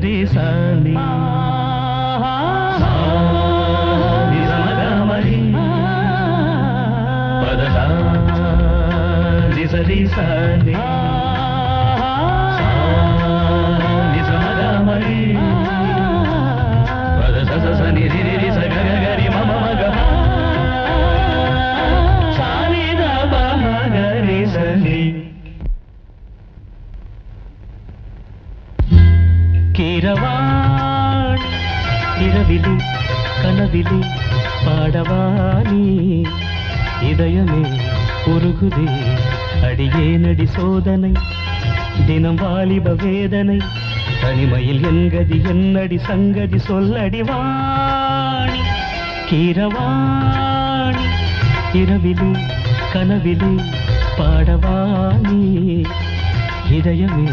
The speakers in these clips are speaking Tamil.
சரி சாணி நிசமகமரி பதசா நிசரி சாணி நிசமகமரி பதச சனி ரிரி சககரி மம மக சானி தப மகரி சனி கீரவான் இரவிலே கனவிலே பாடவானி இதயமே உருகுதே அடியேனடி சோதனை தினம் வாலிப வேதனை தனிமையில் என்கதி என்னடி சங்கதி சொல்லடி வாணி கீரவாணி இரவிலே கனவிலே பாடவானி இதயமே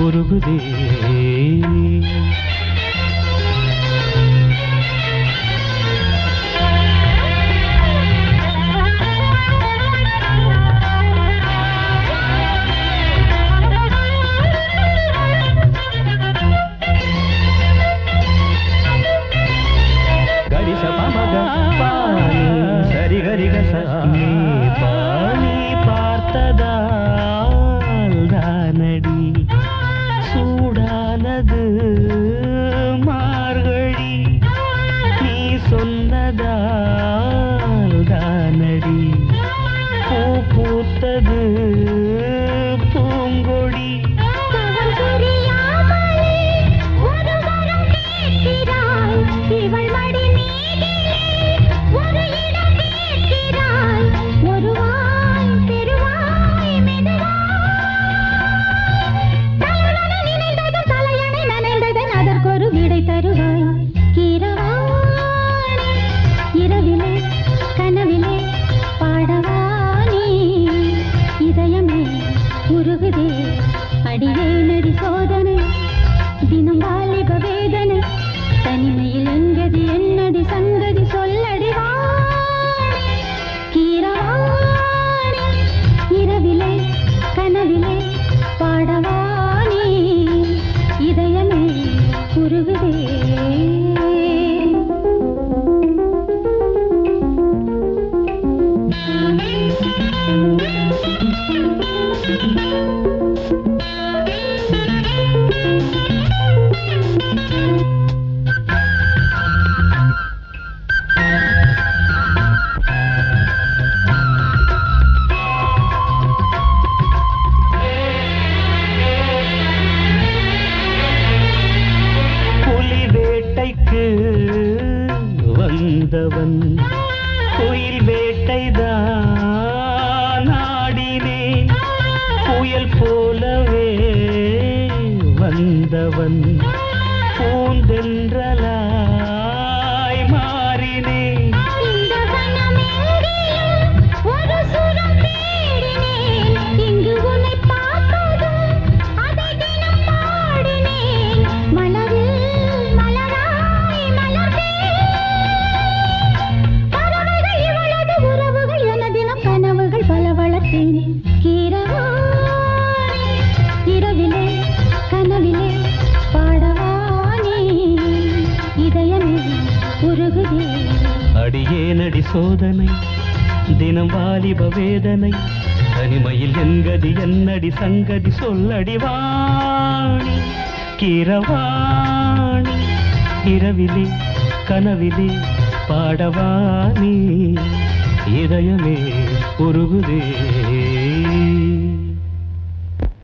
உருகுதே கரிச பமக பாணி சரி கரிகச பாணி பார்த்ததால் தானடி சூடானது மார்கழி நீ சொன்னதால் தானடி பூ பூத்தது பூங்கொடி அடியேனடி சோதனை தினம் வாலிப வேதனை தனிமையில் எங்கதி என்னடி சங்கதி சொல்லடி வாணி கீரவாணி இரவிலே கனவிலே பாடவானி இதயமே உருகுதே வந்தவன் கோயில் வேட்டைதான் ஆடினேன் புயல் போலவே வந்தவன் பூந்தென்றலாய் மாறினேன் இங்கு உன்னை பார்த்ததும் அதை தினம் பாடினேன் மலரில் மலராய் மலர்ந்தேன் பறவைகள் இவளது உறவுகள் என தினம் கனவுகள் பல வளர்த்தேன் கீரவாணி இரவிலே கனவிலே பாடவானி இதயமே உருகுதே அடியேனடி சோதனை தினம் வாலிப வேதனை தனிமையில் என்கதி என்னடி சங்கதி சொல்லடி வாணி கீரவாணி இரவிலே கனவிலே பாடவானி இதயமே உருகுதே